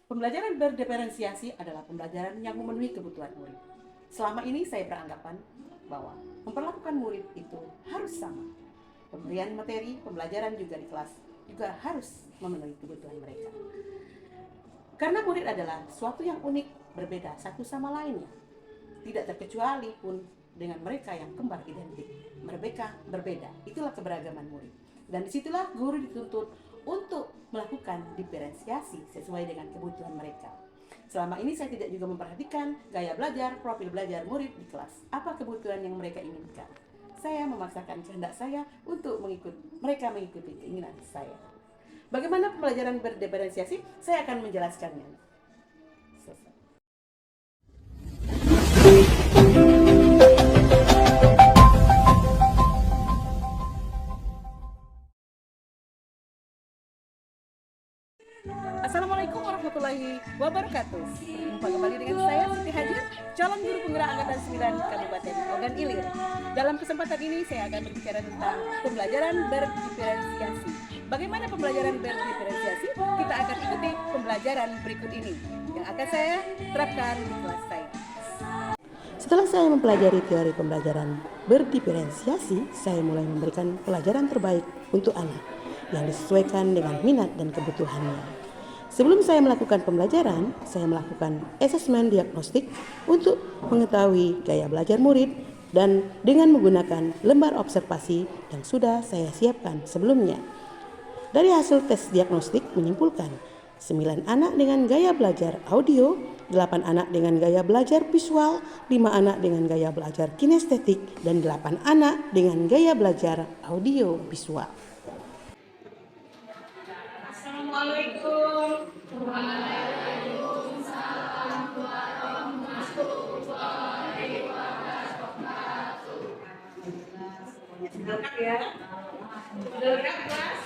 Pembelajaran berdiferensiasi adalah pembelajaran yang memenuhi kebutuhan murid. Selama ini saya beranggapan bahwa memperlakukan murid itu harus sama. Pemberian materi, pembelajaran juga di kelas juga harus memenuhi kebutuhan mereka. Karena murid adalah suatu yang unik, berbeda satu sama lainnya. Tidak terkecuali pun dengan mereka yang kembar identik. Mereka berbeda, itulah keberagaman murid. Dan disitulah guru dituntut untuk melakukan diferensiasi sesuai dengan kebutuhan mereka. Selama ini saya tidak juga memperhatikan gaya belajar, profil belajar murid di kelas. Apa kebutuhan yang mereka inginkan? Saya memaksakan kehendak saya untuk mereka mengikuti keinginan saya. Bagaimana pembelajaran berdiferensiasi? Saya akan menjelaskannya. Selesai. Assalamualaikum warahmatullahi wabarakatuh. Berjumpa kembali dengan saya Siti Hajar, calon guru penggerak angkatan 9 Kabupaten Ogan Ilir. Dalam kesempatan ini saya akan berbicara tentang pembelajaran berdiferensiasi. Bagaimana pembelajaran berdiferensiasi? Kita akan ikuti pembelajaran berikut ini yang akan saya terapkan di kelas saya. Setelah saya mempelajari teori pembelajaran berdiferensiasi, saya mulai memberikan pelajaran terbaik untuk anak yang disesuaikan dengan minat dan kebutuhannya. Sebelum saya melakukan pembelajaran, saya melakukan asesmen diagnostik untuk mengetahui gaya belajar murid dan dengan menggunakan lembar observasi yang sudah saya siapkan sebelumnya. Dari hasil tes diagnostik menyimpulkan 9 anak dengan gaya belajar audio, 8 anak dengan gaya belajar visual, 5 anak dengan gaya belajar kinestetik, dan 8 anak dengan gaya belajar audio visual. Assalamualaikum. Waalaikumsalam warahmatullahi wabarakatuh. Sudah lengkap ya? Sudah lengkap kelas?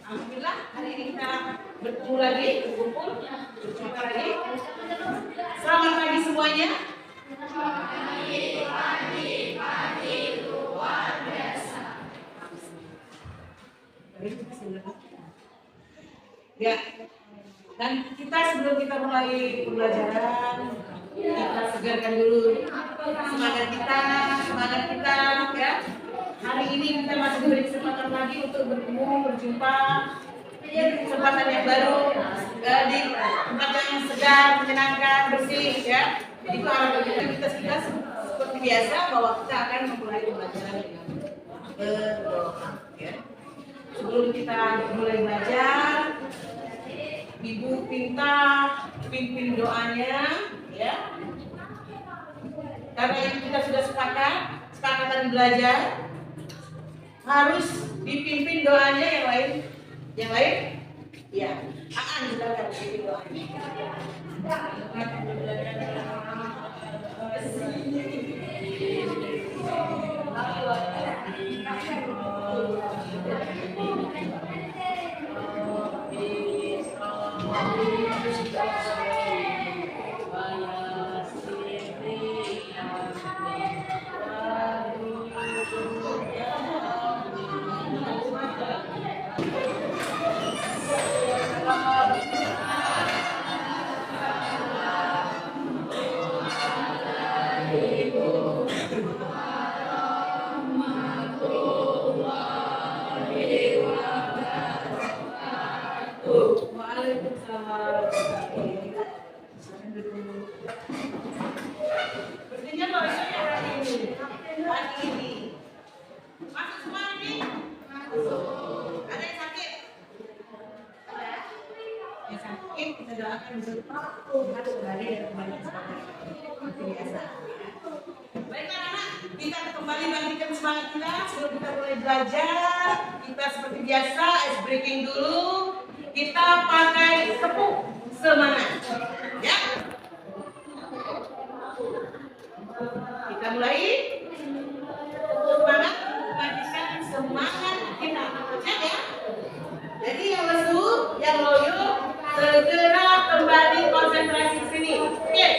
Alhamdulillah hari ini kita bertemu lagi, berkumpul, berjumpa lagi. Selamat pagi semuanya. Pagi luar biasa. Ya, dan kita sebelum kita mulai pembelajaran, kita segarkan dulu semangat kita, ya. Hari ini kita masih diberi kesempatan lagi untuk bertemu, berjumpa di kesempatan yang baru, di tempat yang segar, menyenangkan, bersih, ya. Jadi itu harapan kita seperti biasa bahwa kita akan memulai pembelajaran dengan berdoa, ya. Sebelum kita mulai belajar, Ibu minta pimpin doanya, ya. Karena yang kita sudah sepakatan belajar, harus dipimpin doanya yang lain, ya. Silakan pimpin doanya. Sepertinya bahasanya hari ini. Masuk semua ini? Masuk. Ada yang sakit? Ada? Yang sakit kita doakan Tuhan kembali dan kembali seperti biasa. Baiklah anak, kita kembali bangkitkan semangat kita sebelum kita mulai belajar. Kita seperti biasa ice breaking dulu. Kita pakai tepuk semangat, ya. Kita mulai semangat, bangkitkan semangat kita, ya. Jadi yang lesu, yang loyo, segera kembali konsentrasi ke sini. Oke,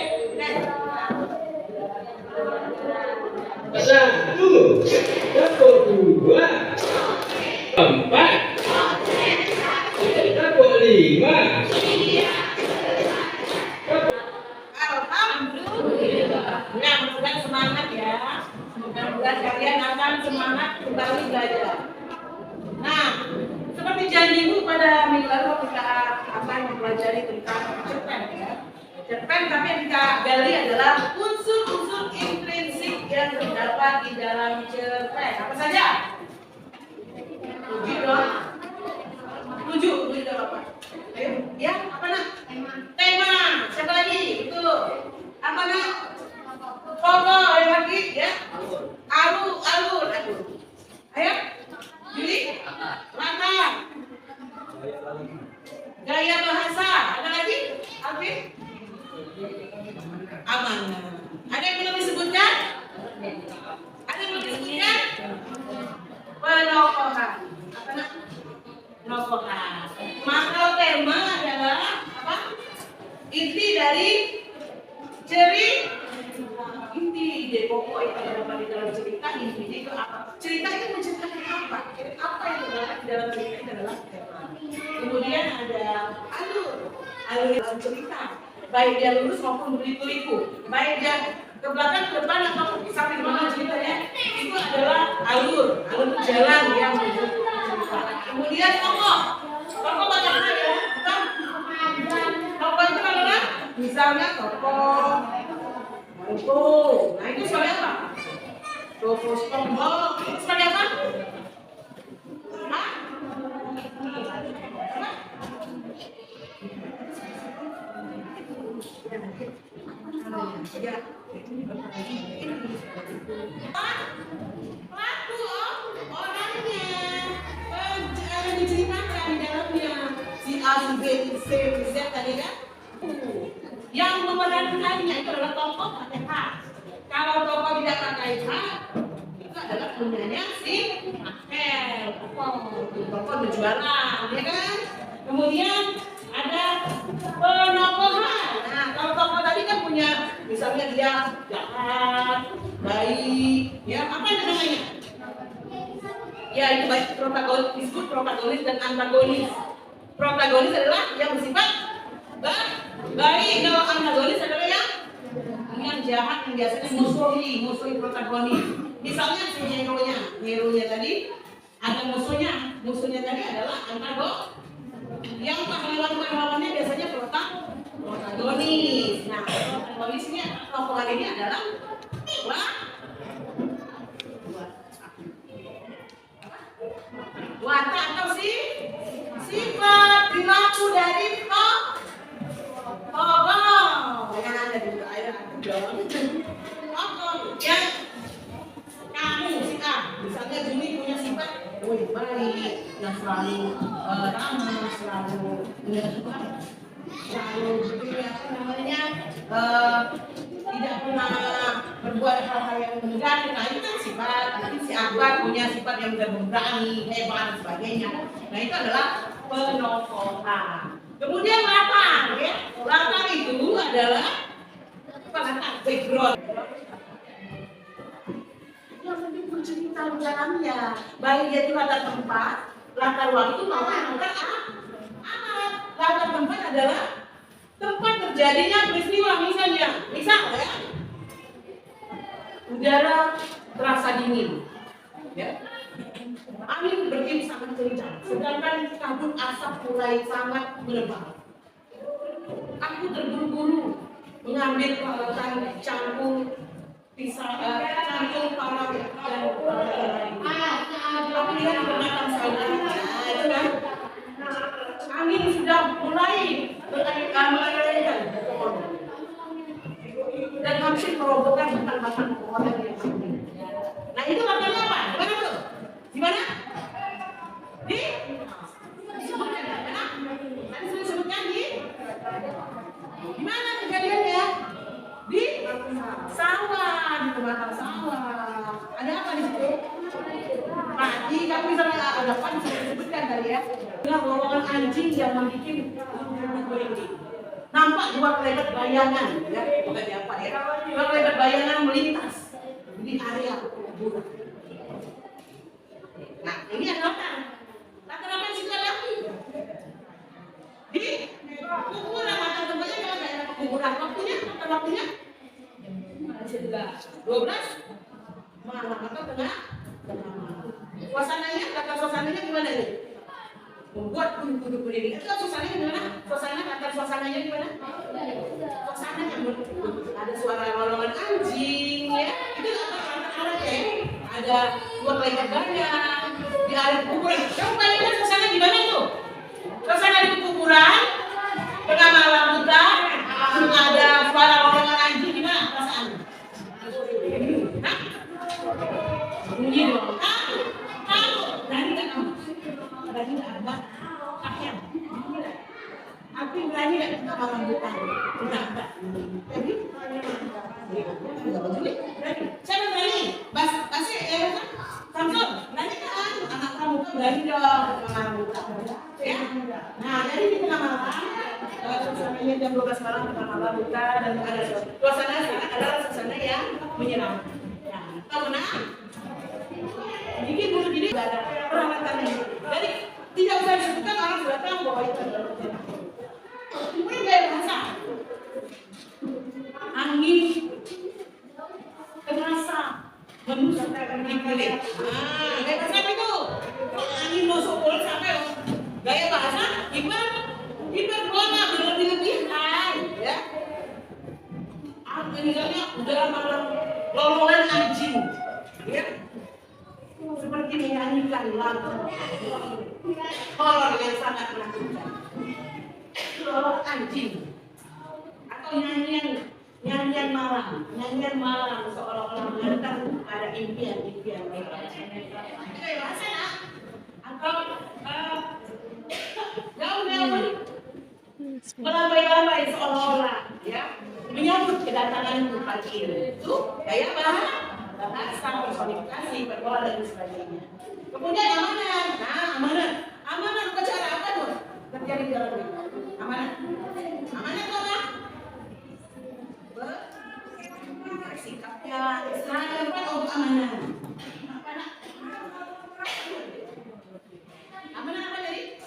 Satu, dua, empat. akan semangat kembali belajar. Nah, seperti janjiku pada minggu lalu kita akan mempelajari tentang cerpen ya. Cerpen tapi yang kita gali adalah unsur-unsur intrinsik yang terdapat di dalam cerpen. Apa saja? 7 dong. 7 tidak apa? Ayo, ya apa nak? Tema. Siapa lagi? Itu apa nak? Pokok yang lagi ya. Alur. Ayo. Juli. Latar. Gaya bahasa. Ada lagi? Alvin? Amanah. Ada yang belum disebutkan? Ada yang belum disebutkan? Penokohan. Apa nak? Penokohan. Maka tema adalah apa? Inti dari inti ide pokok itu terdapat di dalam cerita. Intinya itu apa? Cerita itu menceritakan apa? Apa yang terdapat di dalam cerita itu adalah tema. Kemudian ada alur dalam cerita. Baik dia lurus maupun berliku-liku, baik dia ke belakang, ke depan atau sampai di mana ceritanya, itu adalah alur jalan yang menuju cerita. Kemudian tokoh bagaimana ya? Tokoh itu adalah misalnya tokoh nah itu sebagai apa? Tokoh SpongeBob itu sebagai apa? Pelaku orangnya yang diceritakan di dalamnya si A, si B, si C, si Z tadi kan. Yang memerankannya itu adalah tokoh pakai H. Kalau tokoh tidak pakai H, itu adalah punyanya si Akel. Tokoh berjualan, ya kan? Kemudian ada penokohan. Nah, kalau tokoh tadi kan punya, misalnya dia jahat, baik, ya apa namanya? Ya itu baik protagonis, disebut protagonis dan antagonis. Protagonis adalah yang bersifat baik, kalau antagonis adalah yang jahat, yang biasanya musuhi protagonis. Misalnya si hero-nya tadi ada musuhnya tadi adalah antagonis. Yang pahlawan-pahlawannya biasanya protagonis. Nah, protagonisnya tokoh ini adalah watak atau sifat perilaku dari tokoh. Dengan ada juga ada tokoh yang kamu si A, misalnya Juni punya sifat baik, yang selalu ramah, selalu apa namanya tidak pernah berbuat hal-hal yang mengganggu. Nah itu kan sifat. Nanti si Akbar punya sifat yang berani, hebat dan sebagainya. Nah itu adalah penokohan. Kemudian latar, ya. Latar itu adalah latar background. Yang penting bercerita di dalamnya. Baik dia itu latar tempat, latar waktu maupun latar alat. Latar tempat adalah tempat terjadinya peristiwa, misalnya, ya, udara terasa dingin, ya. Angin bertiup sangat kencang, sedangkan kabut asap mulai sangat menebal. Aku terburu-buru mengambil peralatan cangkul cangkul parang dan lain. Aku lihat di belakang sana, itu kan. Angin sudah mulai melelehkan pohon dan hampir merobohkan batang-batang pohon yang tinggi. Nah itu makanya apa? Gimana tuh? Gimana? Disebutkan ya? Tadi sudah disebutkan di mana kejadiannya? Di sawah, di belakang sawah. Ada apa di situ? Padi, tapi misalnya ada padi sudah disebutkan tadi ya. Dengan rombongan anjing yang membuat nampak dua kelebat bayangan, ya bukan apa ya, dua kelebat bayangan melintas di area kuburan. Nah ini adalah latar apa yang sudah lagi di kuburan. Latar tempatnya adalah daerah kuburan. Waktunya 12 malam atau tengah Suasananya gimana ini? Membuat kudu-kudu ini. Itu suasananya gimana? Suasananya gimana? Suasananya ada suara lolongan anjing, ya. Itu anak-anak ya. Ada buat lebar banyak. Di area kuburan. Kamu bayangkan suasana gimana itu? Suasana di kuburan, tengah malam buta, ada suara lolongan anjing, gimana perasaan? Hah? Bunyi dong. Berani nggak kamu? Berani nggak apa? Akhir. Aku berani nggak tengah malam buta? Enggak. Jadi? Berani. Siapa berani? Basi, Samsul, berani kan? Anak kamu kan berani dong tengah malam buta. Ya? Nah, jadi di tengah malam, suasananya jam 12 malam tengah malam buta dan ada suasana adalah suasana yang menyeramkan. Tahu nah? Bikin dulu jadi nggak ada peralatannya. Jadi tidak usah disebutkan, orang sudah tahu bahwa itu adalah hujan. Kemudian gaya bahasa, angin terasa menusuk di kulit. Gaya bahasa apa itu? Angin masuk kulit sampai gaya bahasa hiperbola berlebih-lebihan, ya. Misalnya udara malam lolongan anjing, ya. Seperti menyanyikan lagu horor yang sangat menakutkan, horor anjing, atau nyanyian malam seolah-olah mengantar pada impian mereka. Itu kayak bahasa ya? Atau gaun melambai-lambai seolah-olah, ya, menyambut kedatangan pagi ini. Itu gaya bahasa personifikasi, berbola dan sebagainya. Kemudian amanat. Nah, amanat upacara apa tuh? Terjadi di dalam ini. Amanat apa? Sikapnya seragam apa amanat? Amanat apa jadi?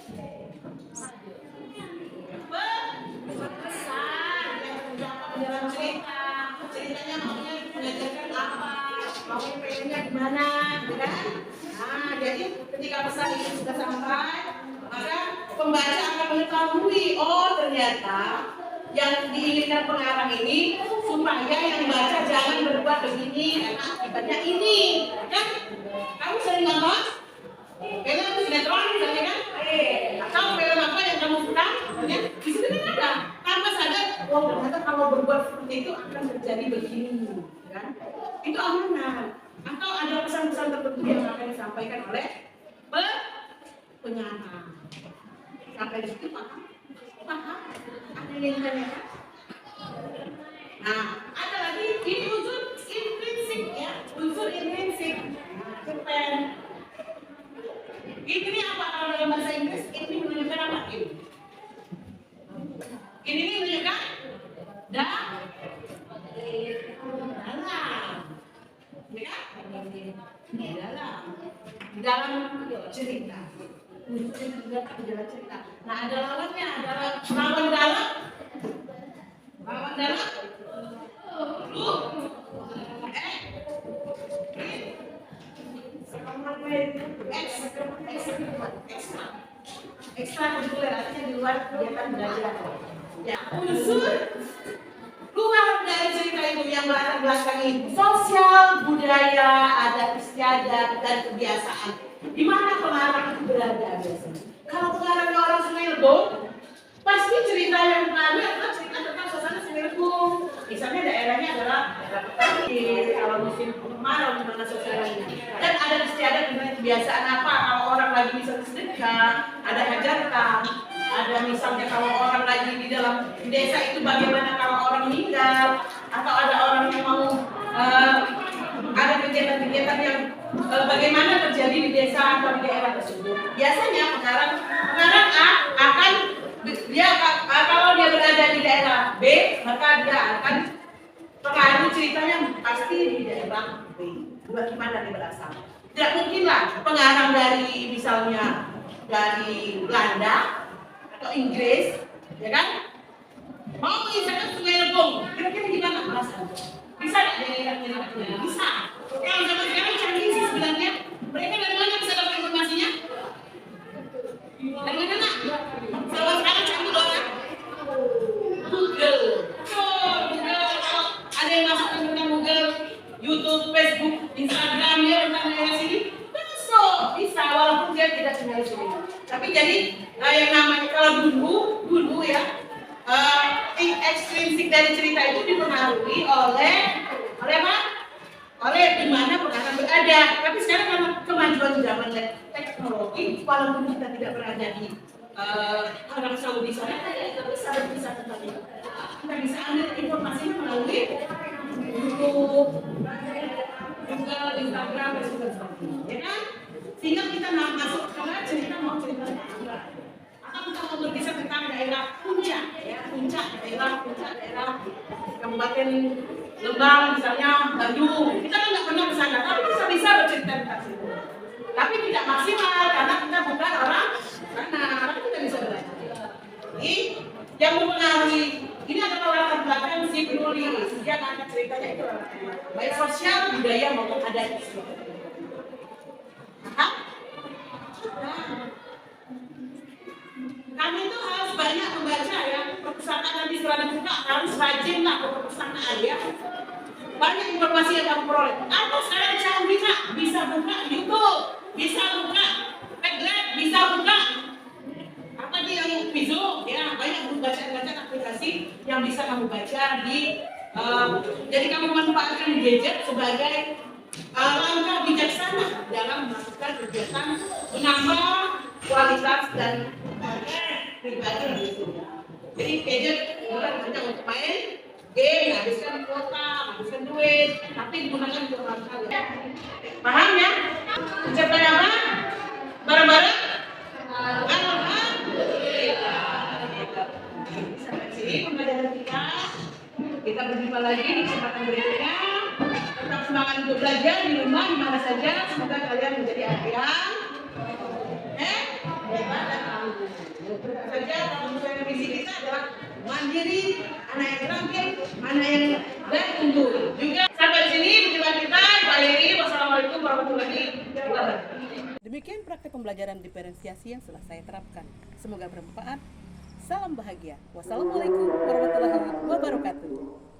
Pesan yang terdapat dalam ceritanya maunya mengajarkan apa? Mau pengennya gimana, kan? Nah, jadi ketika pesan itu sudah sampai, maka pembaca akan mengetahui, oh ternyata yang diinginkan pengarang ini supaya yang baca jangan berbuat begini karena akibatnya ini, kan? Kamu sering nonton film sinetron misalnya kan? Atau film apa yang kamu suka? Ya, di situ kan ada tanpa sadar, oh ternyata kalau berbuat seperti itu akan terjadi begini, kan? Itu amanat. Atau ada pesan-pesan tertentu yang akan disampaikan oleh penyarang. Sampai di situ paham? Ada yang ditanyakan? Nah, ada lagi ini unsur intrinsik, ya, unsur intrinsik. Cerpen. Ini apa kalau dalam bahasa Inggris? Ini menunjukkan apa ini? Ini menunjukkan dalam. Di dalam cerita. Nah, ada lawannya, adalah lawan dalam. Ekstra kurikuler artinya di luar kegiatan belajar. Ya, unsur luar dari cerita itu yang latar belakangi sosial, budaya, adat istiadat, dan kebiasaan. Di mana pengarang itu berada biasanya? Kalau pengarangnya orang Sungai Lebong, pasti cerita yang ada adalah cerita tentang suasana Sungai Lebong. Misalnya daerahnya adalah daerah petani, kalau musim kemarau gimana suasananya. Dan ada istiadat dengan kebiasaan apa? Kalau orang lagi bisa sedekah, ada hajatan. Ada misalnya kalau orang lagi di dalam desa itu bagaimana kalau orang meninggal, atau ada orang yang mau ada kegiatan-kegiatan yang bagaimana terjadi di desa atau di daerah tersebut. Biasanya pengarang akan dia kalau dia berada di daerah B, maka dia akan pengaruh ceritanya pasti di daerah B. Bagaimana dia berasal? Tidak mungkinlah pengarang dari misalnya dari Belanda atau Inggris, ya kan? Mau mengisahkan Sungai Lebong, kira-kira gimana perasaan? Bisa nggak daerah-daerah? Bisa. Kalau zaman sekarang canggih sih sebenarnya. Mereka dari mana bisa dapat Dari mana nak? Sama sekarang cari orang. Google. Oh, Google. Ada yang masuk ke Google, YouTube, Facebook, Instagram ya tentang daerah sini. Masuk bisa walaupun dia tidak tinggal di sini. Tapi jadi yang namanya kalau dulu ya ekstrinsik dari cerita itu dipengaruhi oleh apa? Oleh di mana perkataan berada. Tapi sekarang karena kemajuan zaman dan teknologi, walaupun kita tidak berada di Arab Saudi sana, kita bisa tentang itu. Kita bisa ambil informasinya melalui YouTube, Google, Instagram, Facebook dan sebagainya. Ya kan? Sehingga kita masuk karena cerita apa? Atau kita mau berkisah tentang daerah puncak, ya daerah Kabupaten Lembang misalnya, Bandung. Kita kan nggak pernah ke sana, tapi kita bisa bercerita tentang situ. Tapi tidak maksimal karena kita bukan orang sana, tapi kita bisa belajar. Jadi yang mempengaruhi ini adalah latar belakang si penulis. Dia angkat ceritanya itu baik sosial, budaya maupun adat. Kami itu harus banyak membaca ya, perpustakaan nanti setelah dibuka harus rajin lah ke perpustakaan ya. Banyak informasi yang kamu peroleh. Atau sekarang canggih nak, bisa buka YouTube, bisa buka Padlet, bisa buka apa nih yang Vizo ya, banyak membaca aplikasi yang bisa kamu baca di jadi kamu manfaatkan gadget sebagai langkah bijaksana dalam melakukan kegiatan menambah kualitas dan pribadi di situ. Jadi gadget bukan hanya untuk main game, habiskan kuota, habiskan duit, tapi digunakan untuk hal-hal yang paham ya? Ucapan apa? Bareng-bareng? Alhamdulillah. Sampai sini pembelajaran kita berjumpa lagi di kesempatan berikutnya. Tetap semangat untuk belajar di rumah, di mana saja. Semoga kalian menjadi anak yang hebat dan tangguh. Saja kalau visi kita adalah mandiri, anak yang terampil, anak yang unggul. Juga sampai sini berjumpa kita. Pak Yeri, wassalamualaikum warahmatullahi wabarakatuh. Demikian praktek pembelajaran diferensiasi yang telah saya terapkan. Semoga bermanfaat. Salam bahagia. Wassalamualaikum warahmatullahi wabarakatuh.